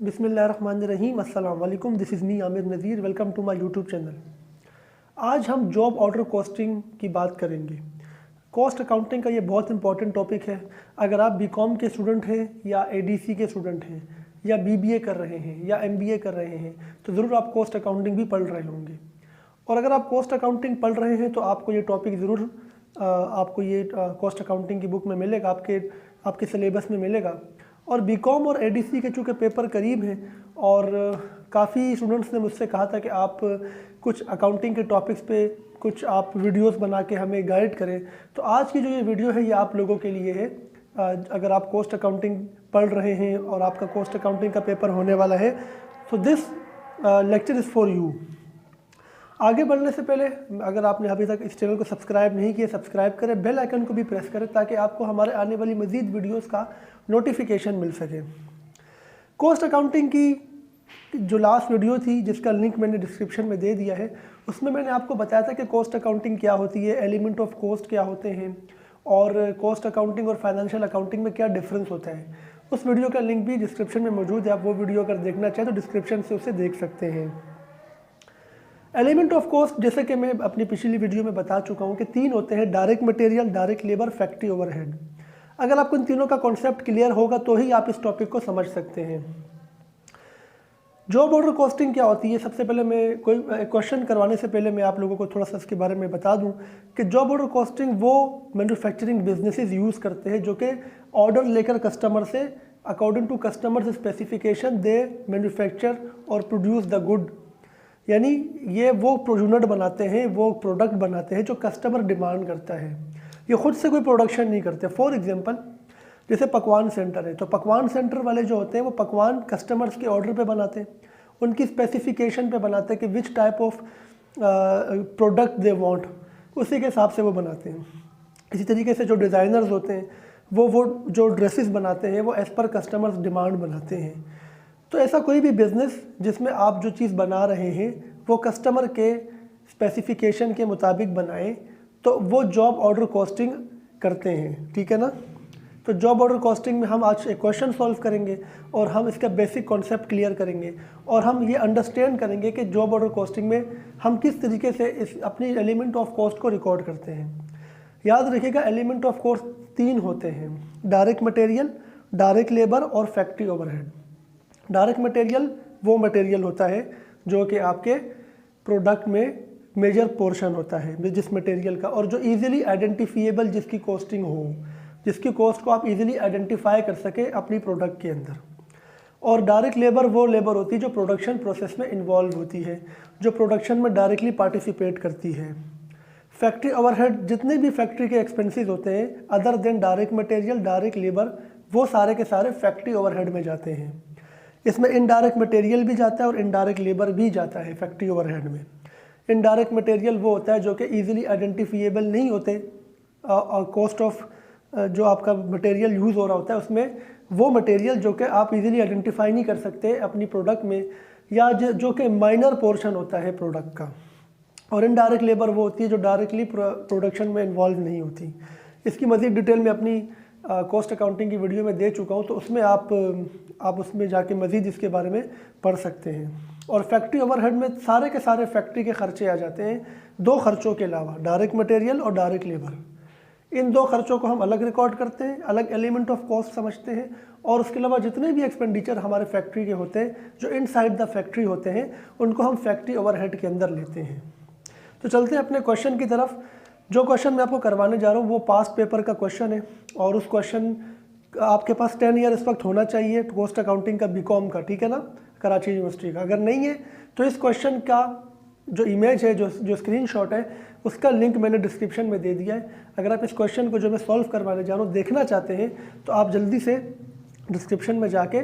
बिस्मिल्लाहिर्रहमानिर्रहीम, अस्सलाम वालेकुम। This is me Aamir Nazir. Welcome to my YouTube channel. आज हम जॉब ऑर्डर कॉस्टिंग की बात करेंगे। कॉस्ट अकाउंटिंग का ये बहुत इंपॉर्टेंट टॉपिक है। अगर आप बीकॉम के स्टूडेंट हैं या एडीसी के स्टूडेंट हैं या बीबीए कर रहे हैं या एमबीए कर रहे हैं तो ज़रूर आप कॉस्ट अकाउंटिंग भी पढ़ रहे होंगे। और अगर आप कॉस्ट अकाउंटिंग पढ़ रहे हैं तो आपको ये टॉपिक ज़रूर आपको ये कॉस्ट अकाउंटिंग की बुक में मिलेगा, आपके सिलेबस में मिलेगा। और बीकॉम और एडीसी के चूँकि पेपर करीब हैं और काफ़ी स्टूडेंट्स ने मुझसे कहा था कि आप कुछ अकाउंटिंग के टॉपिक्स पे कुछ आप वीडियोस बना के हमें गाइड करें, तो आज की जो ये वीडियो है ये आप लोगों के लिए है। अगर आप कॉस्ट अकाउंटिंग पढ़ रहे हैं और आपका कॉस्ट अकाउंटिंग का पेपर होने वाला है तो this lecture is for you. आगे बढ़ने से पहले अगर आपने अभी तक इस चैनल को सब्सक्राइब नहीं किया, सब्सक्राइब करें, बेल आइकन को भी प्रेस करें ताकि आपको हमारे आने वाली मज़ीद वीडियोस का नोटिफिकेशन मिल सके। कॉस्ट अकाउंटिंग की जो लास्ट वीडियो थी जिसका लिंक मैंने डिस्क्रिप्शन में दे दिया है, उसमें मैंने आपको बताया था कि कॉस्ट अकाउंटिंग क्या होती है, एलिमेंट ऑफ कॉस्ट क्या होते हैं और कॉस्ट अकाउंटिंग और फाइनेंशियल अकाउंटिंग में क्या डिफरेंस होता है। उस वीडियो का लिंक भी डिस्क्रिप्शन में मौजूद है। आप वो वीडियो अगर देखना चाहें तो डिस्क्रिप्शन से उसे देख सकते हैं। एलिमेंट ऑफ कॉस्ट जैसे कि मैं अपनी पिछली वीडियो में बता चुका हूँ कि 3 होते हैं: direct material, direct labour, factory overhead. अगर आपको इन तीनों का कॉन्सेप्ट क्लियर होगा तो ही आप इस टॉपिक को समझ सकते हैं। जॉब ऑर्डर कॉस्टिंग क्या होती है, सबसे पहले मैं कोई क्वेश्चन करवाने से पहले मैं आप लोगों को थोड़ा सा इसके बारे में बता दूं कि जॉब ऑर्डर कॉस्टिंग वो मैन्युफैक्चरिंग बिजनेसेस यूज़ करते हैं जो कि ऑर्डर लेकर कस्टमर से according to customer's specification they manufacture और प्रोड्यूस द गुड, यानी ये वो यूनिट बनाते हैं, वो प्रोडक्ट बनाते हैं जो कस्टमर डिमांड करता है। ये खुद से कोई प्रोडक्शन नहीं करते। फॉर एग्जांपल जैसे पकवान सेंटर है तो पकवान सेंटर वाले जो होते हैं वो पकवान कस्टमर्स के ऑर्डर पे बनाते हैं, उनकी स्पेसिफिकेशन पे बनाते हैं कि which type of product they want, उसी के हिसाब से वो बनाते हैं। इसी तरीके से जो डिज़ाइनर्स होते हैं वो जो ड्रेसेस बनाते हैं वो एज़ पर कस्टमर्स डिमांड बनाते हैं। तो ऐसा कोई भी बिज़नेस जिसमें आप जो चीज़ बना रहे हैं वो कस्टमर के स्पेसिफिकेशन के मुताबिक बनाएं तो वो जॉब ऑर्डर कॉस्टिंग करते हैं, ठीक है ना। तो जॉब ऑर्डर कॉस्टिंग में हम आज एक क्वेश्चन सॉल्व करेंगे और हम इसका बेसिक कॉन्सेप्ट क्लियर करेंगे और हम ये अंडरस्टैंड करेंगे कि जॉब ऑर्डर कॉस्टिंग में हम किस तरीके से इस अपनी एलिमेंट ऑफ कॉस्ट को रिकॉर्ड करते हैं। याद रखिएगा एलिमेंट ऑफ कॉस्ट 3 होते हैं: डायरेक्ट मटेरियल, डायरेक्ट लेबर और फैक्ट्री ओवरहेड। डायरेक्ट मटेरियल वो मटेरियल होता है जो कि आपके प्रोडक्ट में मेजर पोर्शन होता है जिस मटेरियल का, और जो इजीली आइडेंटिफिएबल, जिसकी कॉस्टिंग हो, जिसकी कॉस्ट को आप इजीली आइडेंटिफाई कर सके अपनी प्रोडक्ट के अंदर। और डायरेक्ट लेबर वो लेबर होती है जो प्रोडक्शन प्रोसेस में इन्वॉल्व होती है, जो प्रोडक्शन में डायरेक्टली पार्टिसिपेट करती है। फैक्ट्री ओवरहेड जितने भी फैक्ट्री के एक्सपेंसेस होते हैं other than direct material, direct labour, वो सारे के सारे फैक्ट्री ओवरहेड में जाते हैं। इसमें इनडायरेक्ट मटेरियल भी जाता है और इनडायरेक्ट लेबर भी जाता है फैक्ट्री ओवरहेड में। इनडायरेक्ट मटेरियल वो होता है जो कि इजीली आइडेंटिफिएबल नहीं होते, कॉस्ट ऑफ जो आपका मटेरियल यूज़ हो रहा होता है उसमें वो मटेरियल जो कि आप इजीली आइडेंटिफाई नहीं कर सकते अपनी प्रोडक्ट में, या जो कि माइनर पोर्शन होता है प्रोडक्ट का। और इनडायरेक्ट लेबर वो होती है जो डायरेक्टली प्रोडक्शन में इन्वॉल्व नहीं होती। इसकी मज़ीद डिटेल में अपनी कॉस्ट अकाउंटिंग की वीडियो में दे चुका हूँ, तो उसमें आप उसमें जाके मज़ीद इसके बारे में पढ़ सकते हैं। और फैक्ट्री ओवरहेड में सारे के सारे फैक्ट्री के खर्चे आ जाते हैं 2 खर्चों के अलावा, डायरेक्ट मटेरियल और डायरेक्ट लेबर। इन 2 खर्चों को हम अलग रिकॉर्ड करते हैं, अलग एलिमेंट ऑफ कॉस्ट समझते हैं, और उसके अलावा जितने भी एक्सपेंडिचर हमारे फैक्ट्री के होते हैं जो इनसाइड द फैक्ट्री होते हैं उनको हम फैक्ट्री ओवरहेड के अंदर लेते हैं। तो चलते हैं अपने क्वेश्चन की तरफ। जो क्वेश्चन मैं आपको करवाने जा रहा हूँ वो पास्ट पेपर का क्वेश्चन है और उस क्वेश्चन आपके पास 10 ईयर इस वक्त होना चाहिए कॉस्ट अकाउंटिंग का, बीकॉम का, ठीक है ना, कराची यूनिवर्सिटी का। अगर नहीं है तो इस क्वेश्चन का जो इमेज है, जो स्क्रीनशॉट है, उसका लिंक मैंने डिस्क्रिप्शन में दे दिया है। अगर आप इस क्वेश्चन को जो मैं सॉल्व करवाने जा रहा हूँ देखना चाहते हैं तो आप जल्दी से डिस्क्रिप्शन में जाके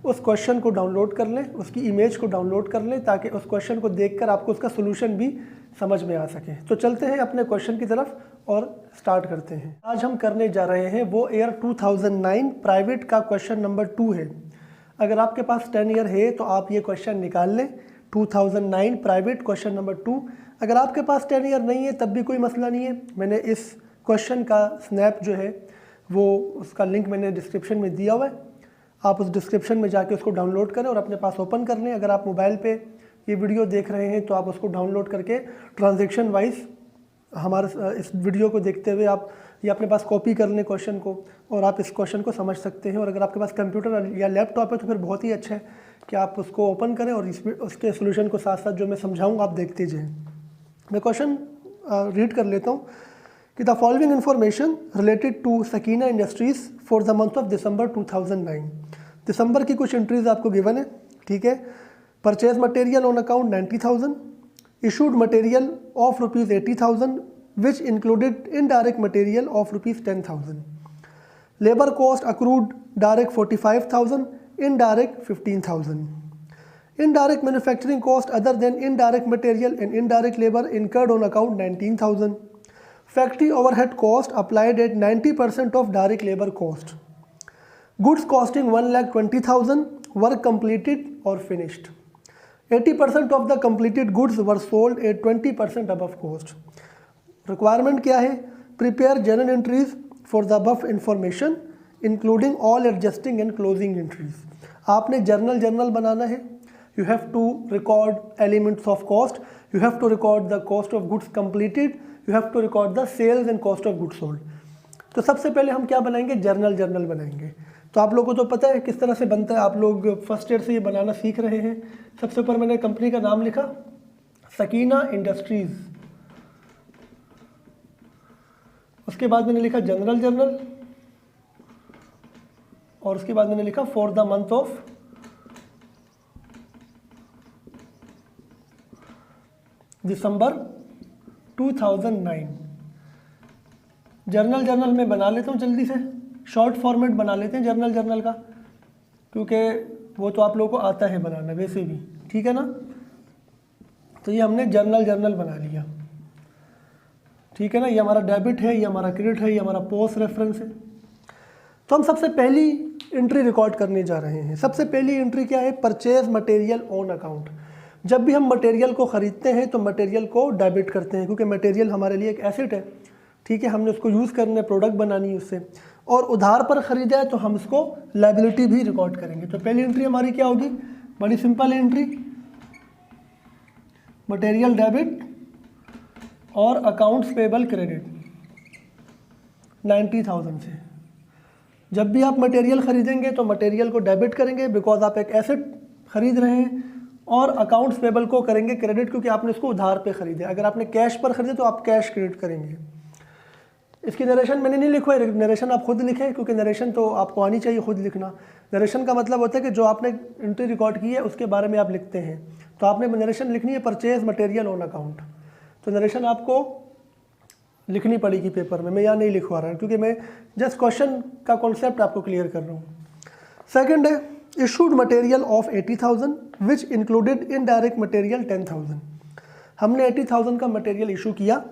उस क्वेश्चन को डाउनलोड कर लें, उसकी इमेज को डाउनलोड कर लें ताकि उस क्वेश्चन को देखकर आपको उसका सोल्यूशन भी समझ में आ सके। तो चलते हैं अपने क्वेश्चन की तरफ और स्टार्ट करते हैं। आज हम करने जा रहे हैं वो ईयर 2009 प्राइवेट का क्वेश्चन नंबर 2 है। अगर आपके पास 10 ईयर है तो आप ये क्वेश्चन निकाल लें, 2009 प्राइवेट क्वेश्चन नंबर 2। अगर आपके पास 10 ईयर नहीं है तब भी कोई मसला नहीं है, मैंने इस क्वेश्चन का स्नैप जो है वो उसका लिंक मैंने डिस्क्रिप्शन में दिया हुआ है। आप उस डिस्क्रिप्शन में जाके उसको डाउनलोड करें और अपने पास ओपन कर लें। अगर आप मोबाइल पे ये वीडियो देख रहे हैं तो आप उसको डाउनलोड करके ट्रांजैक्शन वाइज हमारे इस वीडियो को देखते हुए आप ये अपने पास कॉपी कर लें क्वेश्चन को, और आप इस क्वेश्चन को समझ सकते हैं। और अगर आपके पास कंप्यूटर या लैपटॉप है तो फिर बहुत ही अच्छा है कि आप उसको ओपन करें और उसके सोल्यूशन को साथ साथ जो मैं समझाऊँगा आप देखते जाएँ। मैं क्वेश्चन रीड कर लेता हूँ कि the following information related to Sakina industries for the month of December 2009। दिसंबर की कुछ एंट्रीज आपको गिवन है, ठीक है। Purchase material on account 90,000, issued material of rupees 80,000 which included indirect material of rupees 10,000, labour cost accrued direct 45,000, indirect 15,000, indirect manufacturing cost other than indirect material and indirect labor incurred on account 19,000, factory overhead cost applied at 90% of direct labor cost, goods costing 1,20,000 were completed or finished, 80% of the completed goods were sold at 20% above cost. Requirement क्या है? Prepare journal entries for the above information including all adjusting and closing entries. आपने journal बनाना है। You have to record elements of cost, you have to record the cost of goods completed, you have to record the sales and cost of goods sold. तो सबसे पहले हम क्या बनाएंगे? Journal बनाएंगे। तो आप लोगों को तो पता है किस तरह से बनता है, आप लोग फर्स्ट ईयर से ये बनाना सीख रहे हैं। सबसे ऊपर मैंने कंपनी का नाम लिखा सकीना इंडस्ट्रीज़, उसके बाद मैंने लिखा जर्नल, और उसके बाद मैंने लिखा for the month of December 2009। Journal में बना लेता हूँ जल्दी से, शॉर्ट फॉर्मेट बना लेते हैं जर्नल का, क्योंकि वो तो आप लोगों को आता है बनाना वैसे भी, ठीक है ना। तो ये हमने जर्नल बना लिया, ठीक है ना। ये हमारा डेबिट है, ये हमारा क्रेडिट है, ये हमारा पोस्ट रेफरेंस है। तो हम सबसे पहली एंट्री रिकॉर्ड करने जा रहे हैं। सबसे पहली एंट्री क्या है? Purchase material on account. जब भी हम मटेरियल को ख़रीदते हैं तो मटेरियल को डेबिट करते हैं, क्योंकि मटेरियल हमारे लिए एक एसेट है, ठीक है। हमने उसको यूज़ करना है, प्रोडक्ट बनानी है उससे, और उधार पर ख़रीदा है तो हम उसको लायबिलिटी भी रिकॉर्ड करेंगे। तो पहली एंट्री हमारी क्या होगी? बड़ी सिंपल एंट्री, मटेरियल डेबिट और अकाउंट्स पेबल क्रेडिट 90,000 से। जब भी आप मटेरियल ख़रीदेंगे तो मटेरियल को डेबिट करेंगे बिकॉज आप एक एसेट ख़रीद रहे हैं, और अकाउंट्स पेबल को करेंगे क्रेडिट क्योंकि आपने उसको उधार पे ख़रीदा। अगर आपने कैश पर ख़रीदे तो आप कैश क्रेडिट करेंगे। इसकी नरेशन मैंने नहीं लिखा है, नरेशन आप खुद लिखें, क्योंकि नरेशन तो आपको आनी चाहिए खुद लिखना। नरेशन का मतलब होता है कि जो आपने एंट्री रिकॉर्ड की है उसके बारे में आप लिखते हैं। तो आपने नरेशन लिखनी है परचेज मटेरियल ऑन अकाउंट, तो नरेशन आपको लिखनी पड़ेगी पेपर में। मैं यहाँ नहीं लिखवा रहा हूँ क्योंकि मैं जस्ट क्वेश्चन का कॉन्सेप्ट आपको क्लियर कर रहा हूँ। सेकंड है issued material of 80,000 which included indirect material 10,000। हमने 80,000 का मटेरियल इशू किया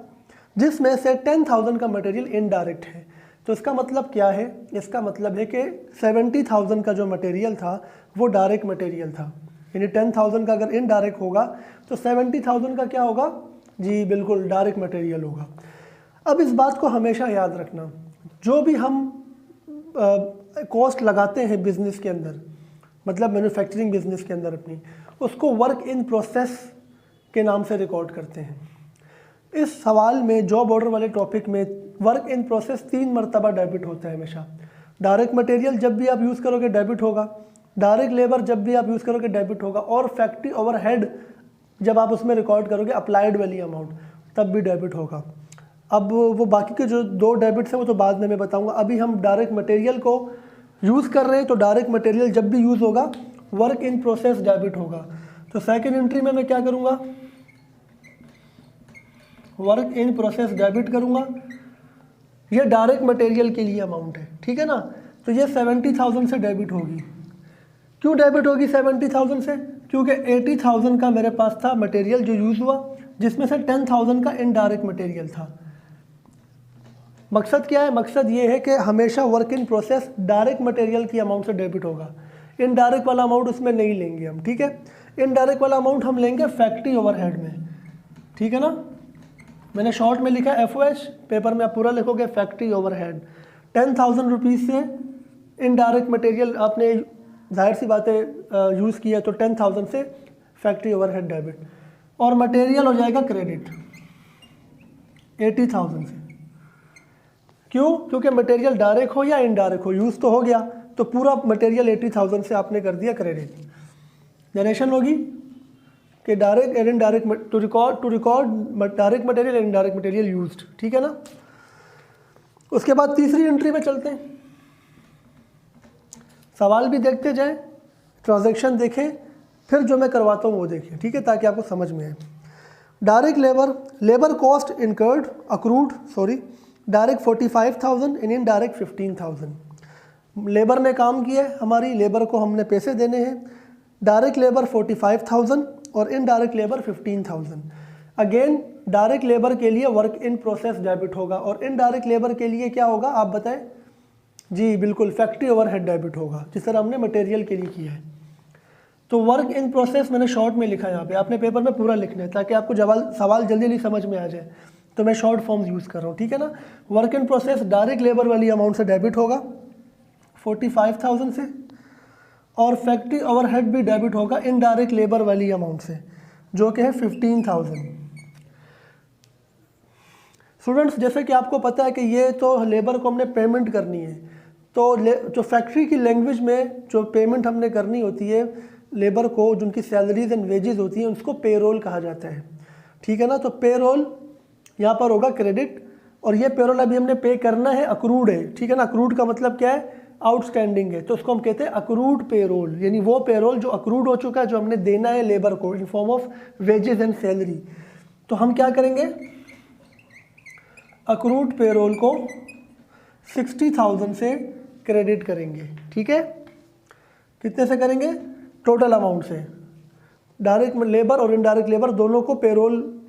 जिसमें से 10,000 का मटेरियल इनडायरेक्ट है। तो इसका मतलब क्या है? इसका मतलब है कि 70,000 का जो मटेरियल था वो डायरेक्ट मटेरियल था, यानी 10,000 का अगर इनडायरेक्ट होगा तो 70,000 का क्या होगा? जी बिल्कुल डायरेक्ट मटेरियल होगा। अब इस बात को हमेशा याद रखना, जो भी हम कॉस्ट लगाते हैं बिज़नेस के अंदर, मतलब मैन्युफैक्चरिंग बिजनेस के अंदर अपनी, उसको वर्क इन प्रोसेस के नाम से रिकॉर्ड करते हैं। इस सवाल में जॉब ऑर्डर वाले टॉपिक में वर्क इन प्रोसेस 3 मरतबा डेबिट होता है हमेशा। डायरेक्ट मटेरियल जब भी आप यूज़ करोगे डेबिट होगा, डायरेक्ट लेबर जब भी आप यूज़ करोगे डेबिट होगा, और फैक्ट्री ओवरहेड जब आप उसमें रिकॉर्ड करोगे अप्लाइड वाली अमाउंट तब भी डेबिट होगा। अब वो बाकी के जो 2 डेबिट्स हैं वो तो बाद में मैं बताऊँगा। अभी हम डायरेक्ट मटेरियल को यूज़ कर रहे हैं, तो डायरेक्ट मटेरियल जब भी यूज़ होगा वर्क इन प्रोसेस डेबिट होगा। तो सेकंड एंट्री में मैं क्या करूँगा? वर्क इन प्रोसेस डेबिट करूँगा। ये डायरेक्ट मटेरियल के लिए अमाउंट है, ठीक है ना। तो ये 70,000 से डेबिट होगी। क्यों डेबिट होगी 70,000 से? क्योंकि 80,000 का मेरे पास था मटेरियल जो यूज़ हुआ, जिसमें से 10,000 का इनडायरेक्ट मटेरियल था। मकसद क्या है? मकसद ये है कि हमेशा work in process direct material की अमाउंट से डेबिट होगा, इनडायरेक्ट वाला अमाउंट उसमें नहीं लेंगे हम, ठीक है। इनडायरेक्ट वाला अमाउंट हम लेंगे फैक्ट्री ओवरहेड में, ठीक है ना। मैंने शॉर्ट में लिखा FOH, पेपर में आप पूरा लिखोगे फैक्ट्री ओवरहेड। 10,000 रुपीज़ से इनडायरेक्ट मटेरियल आपने जाहिर सी बात है यूज़ किया तो 10,000 से फैक्ट्री ओवरहेड डेबिट, और मटेरियल हो जाएगा क्रेडिट 80,000 से। क्यों? क्योंकि मटेरियल डायरेक्ट हो या इनडायरेक्ट हो, यूज़ तो हो गया, तो पूरा मटेरियल 80,000 से आपने कर दिया क्रेडिट। जनरेशन होगी कि direct and indirect to record direct material and indirect material used, ठीक है ना। उसके बाद तीसरी एंट्री पे चलते हैं, सवाल भी देखते जाएं, ट्रांजैक्शन देखें, फिर जो मैं करवाता हूँ वो देखें, ठीक है, ताकि आपको समझ में आए। Direct labour cost incurred accrued direct 45,000 and indirect 15,000। Labour ने काम किया है हमारी, लेबर को हमने पैसे देने हैं, डायरेक्ट लेबर 45,000 और indirect labour 15,000। Again direct labour के लिए वर्क इन प्रोसेस डेबिट होगा और इनडायरेक्ट लेबर के लिए क्या होगा आप बताएं? जी बिल्कुल, फैक्ट्री ओवरहेड डेबिट होगा, जिस तरह हमने मटेरियल के लिए किया है। तो वर्क इन प्रोसेस मैंने शॉर्ट में लिखा है, यहाँ पे आपने पेपर में पूरा लिखना है ताकि आपको सवाल जल्दी जल्दी समझ में आ जाए, तो मैं शॉर्ट फॉर्म्स यूज़ कर रहा हूँ, ठीक है ना। Work in process direct labour वाली अमाउंट से डेबिट होगा 45,000 से, और फैक्ट्री ओवरहेड भी डेबिट होगा इनडायरेक्ट लेबर वाली अमाउंट से जो कि है 15,000। स्टूडेंट्स जैसे कि आपको पता है कि ये तो लेबर को हमने पेमेंट करनी है, तो जो फैक्ट्री की लैंग्वेज में जो पेमेंट हमने करनी होती है लेबर को, जिनकी सैलरीज एंड वेजेस होती हैं, उसको पेरोल कहा जाता है, ठीक है ना। तो पेरोल यहाँ पर होगा क्रेडिट, और ये पेरोल अभी हमने पे करना है, अक्रूड है, ठीक है ना। अक्रूड का मतलब क्या है? आउटस्टैंडिंग है, तो उसको हम कहते हैं अक्रूड पेरोल, यानी वो पेरोल जो अक्रूड हो चुका है, जो हमने देना है लेबर को in form of wages and salary. तो हम क्या करेंगे? अक्रूड पेरोल को 60,000 से क्रेडिट करेंगे, ठीक है। कितने से करेंगे? टोटल अमाउंट से। डायरेक्ट लेबर और इनडायरेक्ट लेबर दोनों को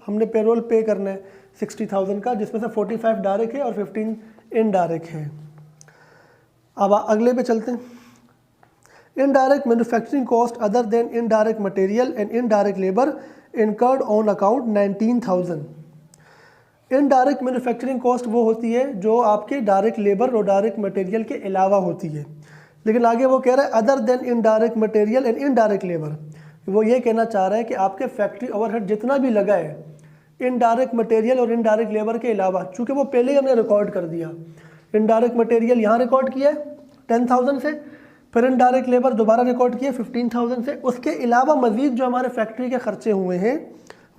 हमने पेरोल पे करना है 60,000 का, जिसमें से 45 डायरेक्ट है और 15 इनडायरेक्ट है। अब अगले पे चलते हैं। Indirect manufacturing cost other than indirect material and indirect labour incurred on account 19,000। Indirect manufacturing cost वो होती है जो आपके डायरेक्ट लेबर और डायरेक्ट मटेरियल के अलावा होती है, लेकिन आगे वो कह रहा है other than indirect material and indirect labour. वो ये कहना चाह रहा है कि आपके फैक्ट्री ओवरहेड जितना भी लगा है इनडायरेक्ट मटेरियल और इनडायरेक्ट लेबर के अलावा, चूँकि वो पहले ही हमने रिकॉर्ड कर दिया, इनडायरेक्ट मटेरियल यहाँ रिकॉर्ड किया है 10,000 से, फिर इनडायरेक्ट लेबर दोबारा रिकॉर्ड किया 15,000 से, उसके अलावा मज़ीद जो हमारे फैक्ट्री के खर्चे हुए हैं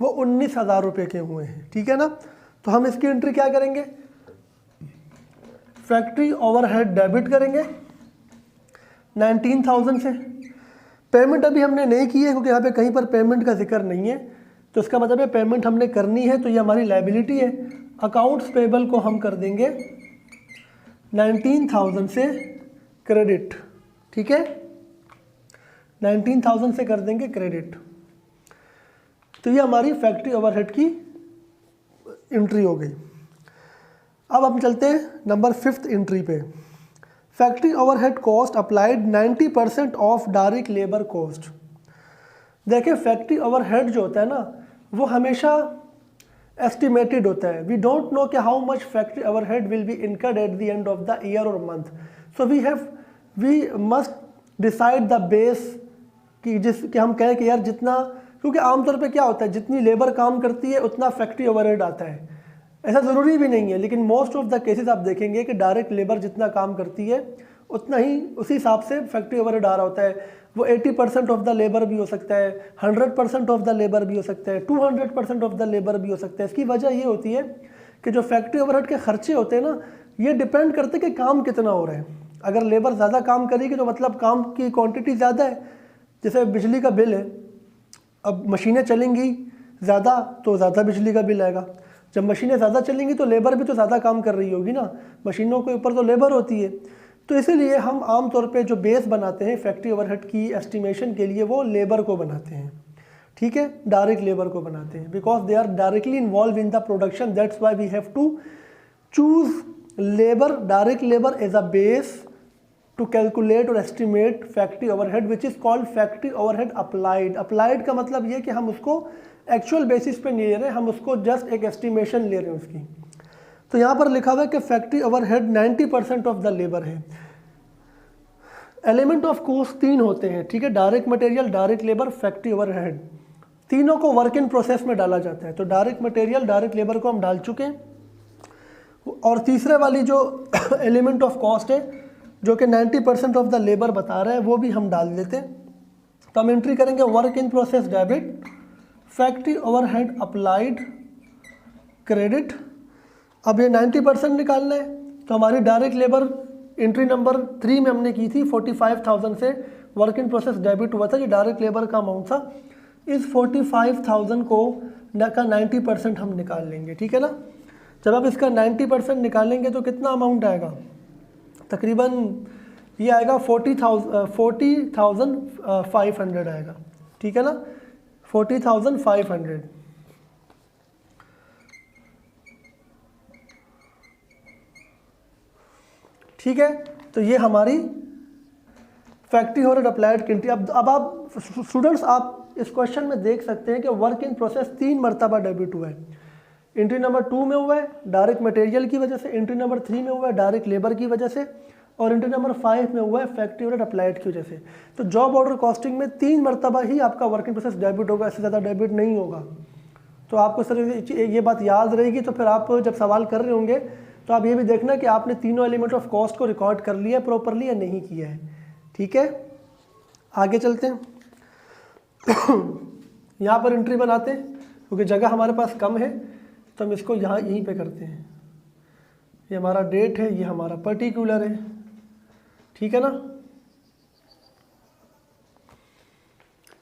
वो 19,000 रुपये के हुए हैं, ठीक है ना। तो हम इसकी एंट्री क्या करेंगे? फैक्ट्री ओवरहेड डेबिट करेंगे 19,000 से। पेमेंट अभी हमने नहीं की है क्योंकि यहाँ पे कहीं पर पेमेंट का जिक्र नहीं है, तो इसका मतलब है पेमेंट हमने करनी है, तो ये हमारी लायबिलिटी है। अकाउंट्स पेबल को हम कर देंगे 19,000 से क्रेडिट, ठीक है, 19,000 से कर देंगे क्रेडिट। तो ये हमारी फैक्ट्री ओवरहेड की एंट्री हो गई। अब हम चलते हैं नंबर 5th एंट्री पे। Factory overhead cost applied 90% of direct labour cost. देखिए फैक्ट्री ओवरहेड जो होता है ना वो हमेशा एस्टिमेटेड होता है। वी डोंट नो कि how much factory overhead will be incurred at the end of the year और month, so we must decide the base कि हम कहें कि यार जितना, क्योंकि आमतौर पे क्या होता है जितनी लेबर काम करती है उतना फैक्ट्री ओवरहेड आता है, ऐसा ज़रूरी भी नहीं है, लेकिन मोस्ट ऑफ द केसेस आप देखेंगे कि डायरेक्ट लेबर जितना काम करती है उतना ही उसी हिसाब से फैक्ट्री ओवरहेड आ रहा होता है। वो 80% ऑफ द लेबर भी हो सकता है, 100% ऑफ द लेबर भी हो सकता है, 200% ऑफ द लेबर भी हो सकता है। इसकी वजह ये होती है कि जो फैक्ट्री ओवरहेड के खर्चे होते हैं ना ये डिपेंड करते हैं कि काम कितना हो रहा है। अगर लेबर ज़्यादा काम करेगी तो मतलब काम की क्वांटिटी ज़्यादा है, जैसे बिजली का बिल है, अब मशीनें चलेंगी ज़्यादा तो ज़्यादा बिजली का बिल आएगा, जब मशीनें ज़्यादा चलेंगी तो लेबर भी तो ज़्यादा काम कर रही होगी ना, मशीनों के ऊपर तो लेबर होती है। तो इसीलिए हम आम तौर पे जो बेस बनाते हैं फैक्ट्री ओवरहेड की एस्टिमेशन के लिए वो लेबर को बनाते हैं, ठीक है, डायरेक्ट लेबर को बनाते हैं, because they are directly involve in the production, that's why we have to choose labour, direct labour as a base to calculate और estimate factory overhead which is called factory overhead applied. Applied का मतलब ये कि हम उसको actual basis पे नहीं ले रहे, हम उसको जस्ट एक एस्टिमेशन ले रहे हैं उसकी। तो यहाँ पर लिखा हुआ है कि factory overhead 90% of the labour है। एलिमेंट ऑफ कॉस्ट 3 होते हैं, ठीक है, direct material, direct labour, factory overhead, तीनों को वर्क इन प्रोसेस में डाला जाता है। तो डायरेक्ट मटेरियल, डायरेक्ट लेबर को हम डाल चुके हैं, और तीसरे वाली जो एलिमेंट ऑफ कॉस्ट है जो कि 90% ऑफ द लेबर बता रहा है वो भी हम डाल देते हैं। तो हम एंट्री करेंगे work in process debit, factory overhead applied credit. अब ये 90% निकालना है, तो हमारी डायरेक्ट लेबर एंट्री नंबर 3 में हमने की थी, 45,000 से वर्क इन प्रोसेस डेबिट हुआ था, ये डायरेक्ट लेबर का अमाउंट था। इस 45,000 को का 90% हम निकाल लेंगे, ठीक है ना। जब आप इसका 90% निकालेंगे तो कितना अमाउंट आएगा, तकरीबन ये आएगा 40,500 आएगा, ठीक है ना, 40,500। ठीक है, तो ये हमारी फैक्ट्री ओवरहेड अप्लाइड क्वांटिटी। अब आप स्टूडेंट्स आप इस क्वेश्चन में देख सकते हैं कि वर्क इन प्रोसेस 3 मरतबा डेबिट हुआ है। एंट्री नंबर 2 में हुआ है डायरेक्ट मटेरियल की वजह से, एंट्री नंबर 3 में हुआ है डायरेक्ट लेबर की वजह से, और एंट्री नंबर 5 में हुआ है फैक्ट्री ओवरहेड अप्लाइड की वजह से। तो जॉब ऑर्डर कॉस्टिंग में 3 मरतबा ही आपका वर्क इन प्रोसेस डेबिट होगा, इससे ज़्यादा डेबिट नहीं होगा। तो आपको सर ये बात याद रहेगी, तो फिर आप जब सवाल कर रहे होंगे तो आप ये भी देखना कि आपने तीनों एलिमेंट ऑफ कॉस्ट को रिकॉर्ड कर लिया प्रॉपरली या नहीं किया है, ठीक है। आगे चलते हैं। यहाँ पर एंट्री बनाते हैं, क्योंकि जगह हमारे पास कम है तो हम इसको यहाँ यहीं पे करते हैं। ये हमारा डेट है, ये हमारा पर्टिकुलर है, ठीक है ना।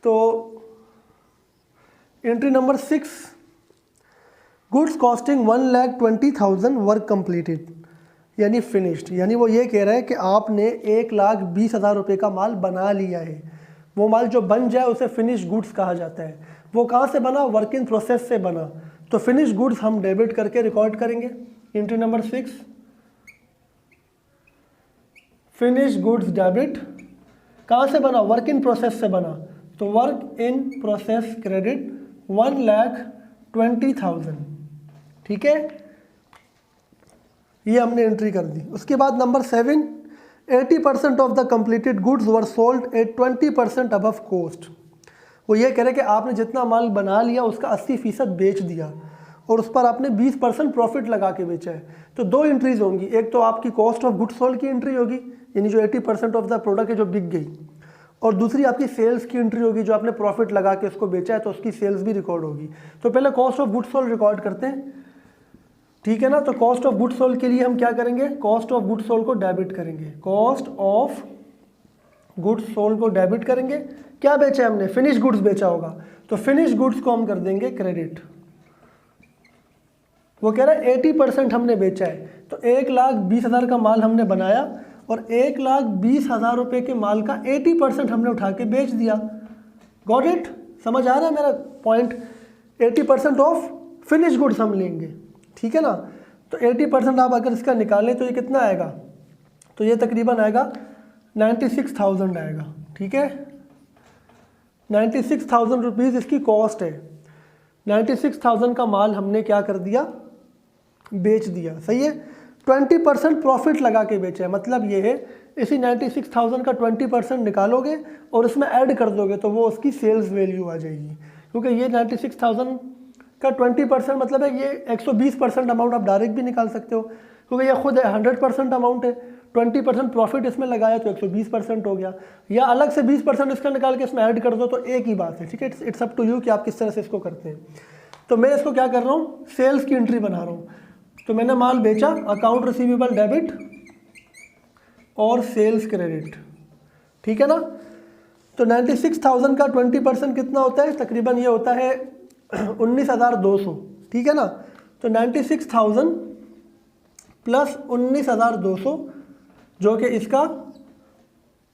तो entry number 6, goods costing 1,20,000 work completed यानी फिनिश्ड, यानी वो ये कह रहा है कि आपने 1,20,000 रुपये का माल बना लिया है। वो माल जो बन जाए उसे फिनिश गुड्स कहा जाता है। वो कहाँ से बना, वर्क इन प्रोसेस से बना, तो फिनिश गुड्स हम डेबिट करके रिकॉर्ड करेंगे। Entry number 6, finish goods debit, कहाँ से बना, वर्क इन प्रोसेस से बना, तो वर्क इन प्रोसेस क्रेडिट 1,20,000, ठीक है, ये हमने एंट्री कर दी। उसके बाद number 7, 80% of the completed goods were sold at 20% above cost. वो ये कह रहे कि आपने जितना माल बना लिया उसका 80% बेच दिया और उस पर आपने 20% प्रॉफिट लगा के बेचा है। तो 2 एंट्रीज होंगी, एक तो आपकी कॉस्ट ऑफ गुड्स सोल्ड की एंट्री होगी, यानी जो 80% ऑफ द प्रोडक्ट है जो बिक गई, और दूसरी आपकी सेल्स की एंट्री होगी, जो आपने प्रॉफिट लगा के उसको बेचा है तो उसकी सेल्स भी रिकॉर्ड होगी। तो पहले cost of goods sold record करते हैं, ठीक है ना। तो कॉस्ट ऑफ गुड्स सोल्ड के लिए हम क्या करेंगे, कॉस्ट ऑफ गुड्स सोल्ड को डेबिट करेंगे, कॉस्ट ऑफ गुड्स सोल्ड को डेबिट करेंगे। क्या बेचा है हमने, फिनिश गुड्स बेचा होगा, तो फिनिश गुड्स को हम कर देंगे क्रेडिट। वो कह रहा है 80% हमने बेचा है, तो 1,20,000 का माल हमने बनाया और 1,20,000 रुपये के माल का 80% हमने उठा के बेच दिया। गॉट इट, समझ आ रहा है मेरा पॉइंट। 80% ऑफ फिनिश गुड्स हम लेंगे, ठीक है ना। तो 80% आप अगर इसका निकालें तो ये कितना आएगा, तो ये तकरीबन आएगा 96,000 आएगा, ठीक है। 96,000 रुपीज़ इसकी कॉस्ट है। 96,000 का माल हमने क्या कर दिया, बेच दिया, सही है। 20% प्रॉफिट लगा के बेचा है, मतलब ये है इसी 96,000 का 20% निकालोगे और इसमें ऐड कर दोगे तो वो उसकी सेल्स वैल्यू आ जाएगी। क्योंकि ये 96,000 का 20% मतलब है ये 120% अमाउंट आप डायरेक्ट भी निकाल सकते हो, क्योंकि ये खुद 100% अमाउंट है। 20% प्रॉफिट इसमें लगाया तो 120% हो गया, या अलग से 20% इसका निकाल के इसमें ऐड कर दो तो एक ही बात है, ठीक है। इट्स अप टू यू कि आप किस तरह से इसको करते हैं। तो मैं इसको क्या कर रहा हूँ, सेल्स की एंट्री बना रहा हूँ। तो मैंने माल बेचा, अकाउंट रिसीवेबल डेबिट और सेल्स क्रेडिट, ठीक है ना। तो 96,000 का 20% कितना होता है, तकरीबन ये होता है 19,200, ठीक है ना। तो 96,000 प्लस 19,200 जो कि इसका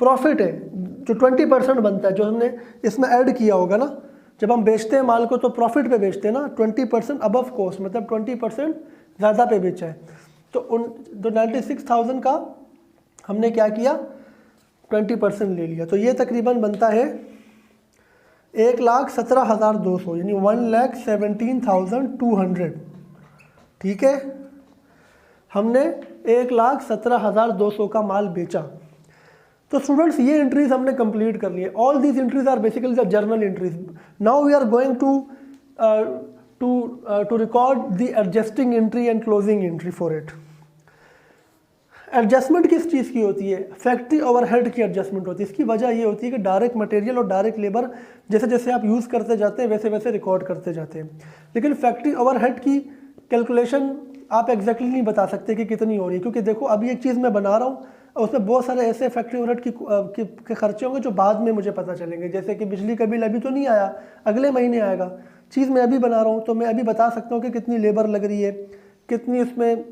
प्रॉफिट है, जो 20% बनता है, जो हमने इसमें ऐड किया होगा ना। जब हम बेचते हैं माल को तो प्रॉफिट पे बेचते हैं ना, 20% अबव कॉस्ट, मतलब 20% ज़्यादा पे बेचा है। तो 96,000 का हमने क्या किया, 20% ले लिया, तो ये तकरीबन बनता है 1,17,200 यानी 1,17,200, ठीक है। हमने 1,17,200 का माल बेचा। तो स्टूडेंट्स ये एंट्रीज हमने कंप्लीट कर ली है। All these entries are basically the journal entries. Now we are going to record the adjusting entry and closing entry for it. Adjustment किस चीज़ की होती है? फैक्ट्री ओवरहेड की एडजस्टमेंट होती है। इसकी वजह ये होती है कि डायरेक्ट मटेरियल और डायरेक्ट लेबर जैसे जैसे आप यूज़ करते जाते हैं वैसे वैसे रिकॉर्ड करते जाते हैं, लेकिन फैक्ट्री ओवरहेड की कैलकुलेशन आप एग्जैक्टली नहीं बता सकते कि कितनी हो रही है, क्योंकि देखो अभी एक चीज़ मैं बना रहा हूँ और उसमें बहुत सारे ऐसे फैक्ट्री ओवरहेड के खर्चे होंगे जो बाद में मुझे पता चलेंगे। जैसे कि बिजली का बिल अभी तो नहीं आया, अगले महीने आएगा। चीज़ मैं अभी बना रहा हूँ तो मैं अभी बता सकता हूँ कि कितनी लेबर लग रही है, कितनी इसमें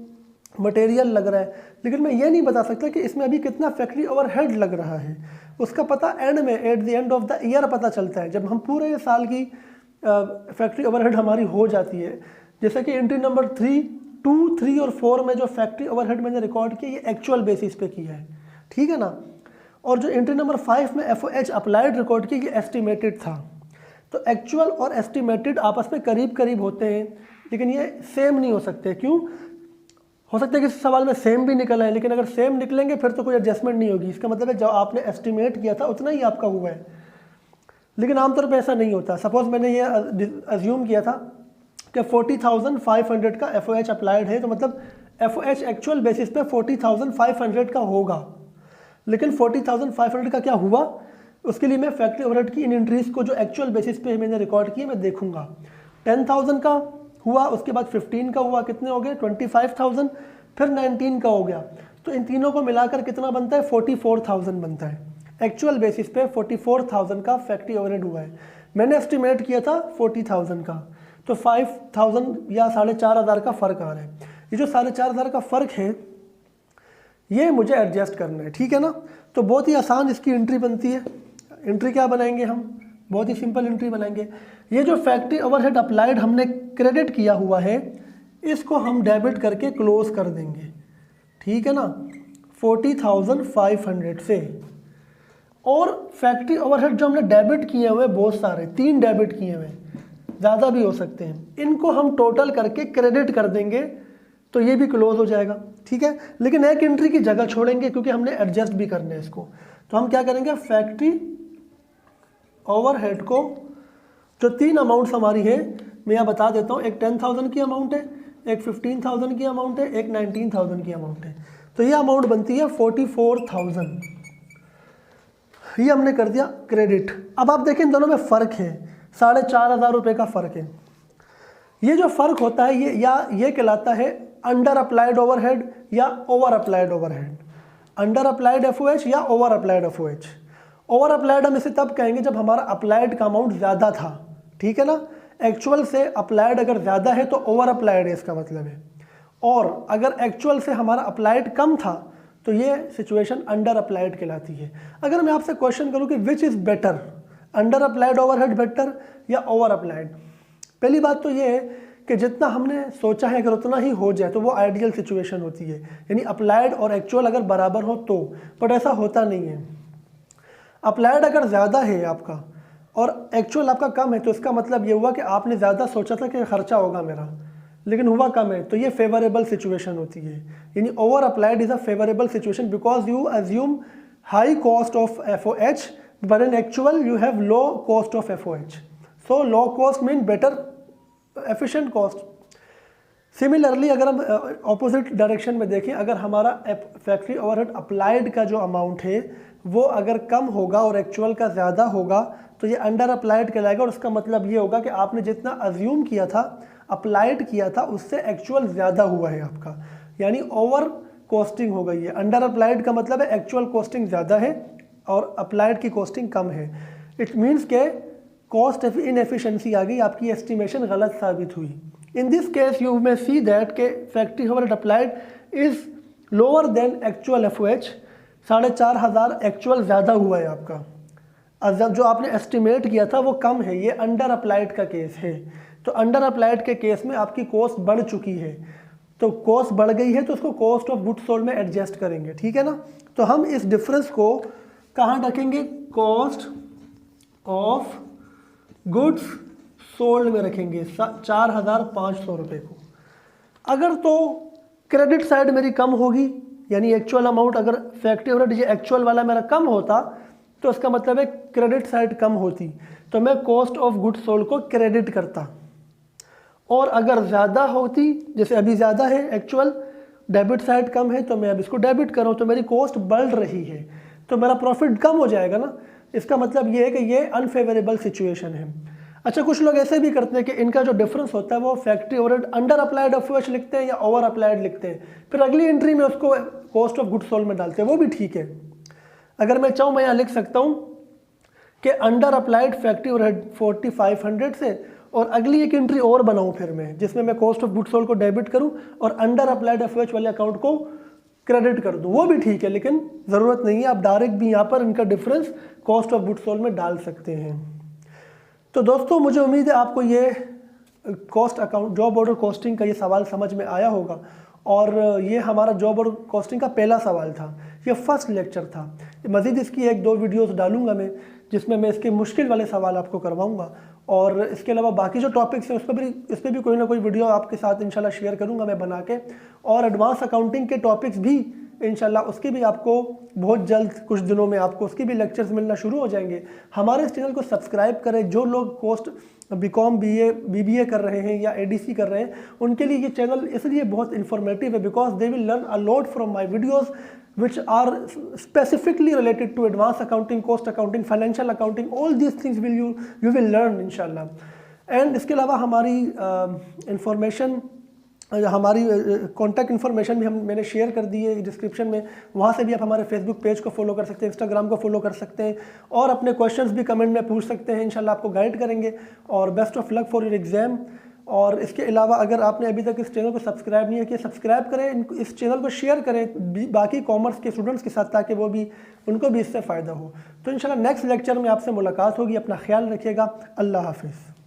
मटेरियल लग रहा है, लेकिन मैं ये नहीं बता सकता कि इसमें अभी कितना फैक्ट्री ओवरहेड लग रहा है। उसका पता एंड में, eight the end of the year पता चलता है, जब हम पूरे साल की फैक्ट्री ओवरहेड हमारी हो जाती है। जैसे कि एंट्री नंबर 3, 2, 3 और 4 में जो फैक्ट्री ओवरहेड मैंने रिकॉर्ड किया ये एक्चुअल बेसिस पे किया है, ठीक है ना। और जो एंट्री नंबर 5 में FOH अप्लाइड रिकॉर्ड किया ये एस्टिमेटेड था। तो एक्चुअल और एस्टिमेटेड आपस में करीब करीब होते हैं, लेकिन ये सेम नहीं हो सकते। क्यों? हो सकता है कि इस सवाल में सेम भी निकला है, लेकिन अगर सेम निकलेंगे फिर तो कोई एडजस्टमेंट नहीं होगी। इसका मतलब है जो आपने एस्टिमेट किया था उतना ही आपका हुआ है, लेकिन आमतौर पे ऐसा नहीं होता। सपोज मैंने ये अज्यूम किया था कि 40,500 का FOH अप्लाइड है, तो मतलब FOH एक्चुअल बेसिस पे 40,500 का होगा, लेकिन 40,500 का क्या हुआ उसके लिए मैं फैक्ट्री ओवरहेड की इन एंट्रीज को जो एक्चुअल बेसिस पे मैंने रिकॉर्ड किए मैं देखूंगा। 10,000 का हुआ, उसके बाद 15 का हुआ, कितने हो गए 25,000, फिर 19 का हो गया। तो इन तीनों को मिलाकर कितना बनता है 44,000 बनता है। एक्चुअल बेसिस पे 44,000 का फैक्ट्री ओवरहेड हुआ है। मैंने एस्टिमेट किया था 40,000 का, तो 5,000 या 4,500 का फ़र्क आ रहा है। ये जो 4,500 का फ़र्क है ये मुझे एडजस्ट करना है, ठीक है ना। तो बहुत ही आसान इसकी एंट्री बनती है। एंट्री क्या बनाएंगे हम? बहुत ही सिंपल एंट्री बनाएंगे। ये जो फैक्ट्री ओवरहेड अप्लाइड हमने क्रेडिट किया हुआ है इसको हम डेबिट करके क्लोज कर देंगे, ठीक है ना, 40,500 से। और फैक्ट्री ओवरहेड जो हमने डेबिट किए हुए बहुत सारे, 3 डेबिट किए हुए, ज़्यादा भी हो सकते हैं, इनको हम टोटल करके क्रेडिट कर देंगे तो ये भी क्लोज हो जाएगा, ठीक है। लेकिन एक एंट्री की जगह छोड़ेंगे क्योंकि हमने एडजस्ट भी करना है इसको। तो हम क्या करेंगे, फैक्ट्री ओवरहेड को जो 3 अमाउंट्स हमारी है मैं यहाँ बता देता हूँ। एक 10,000 की अमाउंट है, एक 15,000 की अमाउंट है, एक 19,000 की अमाउंट है। तो ये अमाउंट बनती है 44,000। ये हमने कर दिया क्रेडिट। अब आप देखें इन दोनों में फ़र्क है, 4,500 रुपये का फ़र्क है। ये जो फ़र्क होता है ये कहलाता है अंडर अप्लाइड ओवरहेड या over applied overhead. Under applied FOH या over applied FOH। Over applied हम इसे तब कहेंगे जब हमारा अप्लाइड का अमाउंट ज़्यादा था, ठीक है ना। एक्चुअल से अप्लाइड अगर ज़्यादा है तो ओवर अप्लाइड है इसका मतलब है, और अगर एक्चुअल से हमारा अप्लाइड कम था तो ये सिचुएशन अंडर अप्लाइड कहलाती है। अगर मैं आपसे क्वेश्चन करूँ कि which is better, under applied overhead better या ओवर अप्लाइड, पहली बात तो ये है कि जितना हमने सोचा है अगर उतना ही हो जाए तो वो आइडियल सिचुएशन होती है, यानी अप्लाइड और एक्चुअल अगर बराबर हो तो। बट ऐसा होता नहीं है। अप्लाइड अगर ज़्यादा है आपका और एक्चुअल आपका कम है तो इसका मतलब ये हुआ कि आपने ज़्यादा सोचा था कि खर्चा होगा मेरा, लेकिन हुआ कम है, तो ये फेवरेबल सिचुएशन होती है। यानी over applied is a favourable situation because you assume high cost of FOH but in actual you have low cost of FOH। So low cost mean better efficient cost. Similarly अगर हम opposite direction में देखें, अगर हमारा factory overhead applied का जो amount है वो अगर कम होगा और एक्चुअल का ज़्यादा होगा तो ये अंडर अप्लाइड कहलाएगा। और उसका मतलब ये होगा कि आपने जितना अज्यूम किया था, अप्लाइड किया था, उससे एक्चुअल ज़्यादा हुआ है आपका, यानी ओवर कॉस्टिंग हो गई है। अंडर अप्लाइड का मतलब है एक्चुअल कॉस्टिंग ज़्यादा है और अप्लाइड की कॉस्टिंग कम है। इट मीन्स के कॉस्ट इनएफिशिएंसी आ गई, आपकी एस्टिमेशन गलत साबित हुई। In this case you may see that के factory overhead applied is lower than actual FOH। 4,500 actual ज़्यादा हुआ है आपका, जो आपने एस्टिमेट किया था वो कम है। ये अंडर अप्लाइड का केस है। तो अंडर अप्लाइड के केस में आपकी कॉस्ट बढ़ चुकी है, तो कॉस्ट बढ़ गई है तो उसको कॉस्ट ऑफ गुड्स सोल्ड में एडजस्ट करेंगे, ठीक है ना। तो हम इस डिफरेंस को कहाँ रखेंगे, कॉस्ट ऑफ गुड्स सोल्ड में रखेंगे, 4,500 रुपये को। अगर तो क्रेडिट साइड मेरी कम होगी यानी एक्चुअल अमाउंट अगर फैक्ट्री ओवरहेड ये एक्चुअल वाला मेरा कम होता तो इसका मतलब है क्रेडिट साइड कम होती, तो मैं कॉस्ट ऑफ गुड्स सोल्ड को क्रेडिट करता। और अगर ज़्यादा होती, जैसे अभी ज़्यादा है एक्चुअल, डेबिट साइड कम है, तो मैं अब इसको डेबिट करूँ तो मेरी कॉस्ट बढ़ रही है, तो मेरा प्रॉफिट कम हो जाएगा ना। इसका मतलब ये है कि ये अनफेवरेबल सिचुएशन है। अच्छा, कुछ लोग ऐसे भी करते हैं कि इनका जो डिफरेंस होता है वो factory overhead under applied FOH लिखते हैं या ओवर अप्लाइड लिखते हैं, फिर अगली एंट्री में उसको कॉस्ट ऑफ गुड्स सोल्ड में डालते हैं, वो भी ठीक है। अगर मैं चाहूँ मैं यहाँ लिख सकता हूँ कि अंडर अप्लाइड फैक्ट्री ओवरहेड 4500 से, और अगली एक एंट्री और बनाऊँ फिर मैं, जिसमें मैं कॉस्ट ऑफ गुड्स सोल्ड को डेबिट करूँ और अंडर अप्लाइड एफओएच वाले अकाउंट को क्रेडिट कर दूँ, वो भी ठीक है। लेकिन ज़रूरत नहीं है, आप डायरेक्ट भी यहाँ पर इनका difference cost of goods sold में डाल सकते हैं। तो दोस्तों, मुझे उम्मीद है आपको ये cost account job order costing का ये सवाल समझ में आया होगा, और ये हमारा जॉब ऑर्डर कॉस्टिंग का पहला सवाल था, ये फर्स्ट लेक्चर था। मज़ीद इसकी 1-2 वीडियोस डालूंगा मैं, जिसमें मैं इसके मुश्किल वाले सवाल आपको करवाऊंगा, और इसके अलावा बाकी जो टॉपिक्स हैं उस पर भी कोई ना कोई वीडियो आपके साथ इंशाल्लाह शेयर करूंगा मैं बना के, और एडवांस अकाउंटिंग के टॉपिक्स भी इंशाल्लाह उसके भी आपको बहुत जल्द कुछ दिनों में आपको उसके भी लेक्चर्स मिलना शुरू हो जाएंगे। हमारे इस चैनल को सब्सक्राइब करें। जो लोग पोस्ट बीकॉम बीबीए कर रहे हैं या एडीसी कर रहे हैं, उनके लिए ये चैनल इसलिए बहुत इंफॉर्मेटिव है, because they will learn a lot from my videos which are specifically related to advanced accounting, cost accounting, financial accounting, all these things you will learn inshallah। And इसके अलावा हमारी इंफॉर्मेशन हमारी contact information भी मैंने share कर दी है description में, वहाँ से भी आप हमारे फेसबुक पेज को फॉलो कर सकते हैं, इंस्टाग्राम को फॉलो कर सकते हैं, और अपने क्वेश्चंस भी कमेंट में पूछ सकते हैं। इंशाल्लाह आपको गाइड करेंगे, और best of luck for your exam. और इसके अलावा अगर आपने अभी तक इस चैनल को सब्सक्राइब नहीं किया, सब्सक्राइब करें, इस चैनल को शेयर करें बाकी कॉमर्स के स्टूडेंट्स के साथ, ताकि उनको भी इससे फ़ायदा हो। तो इंशाल्लाह नेक्स्ट लेक्चर में आपसे मुलाकात होगी। अपना ख्याल रखिएगा। अल्लाह हाफिज़।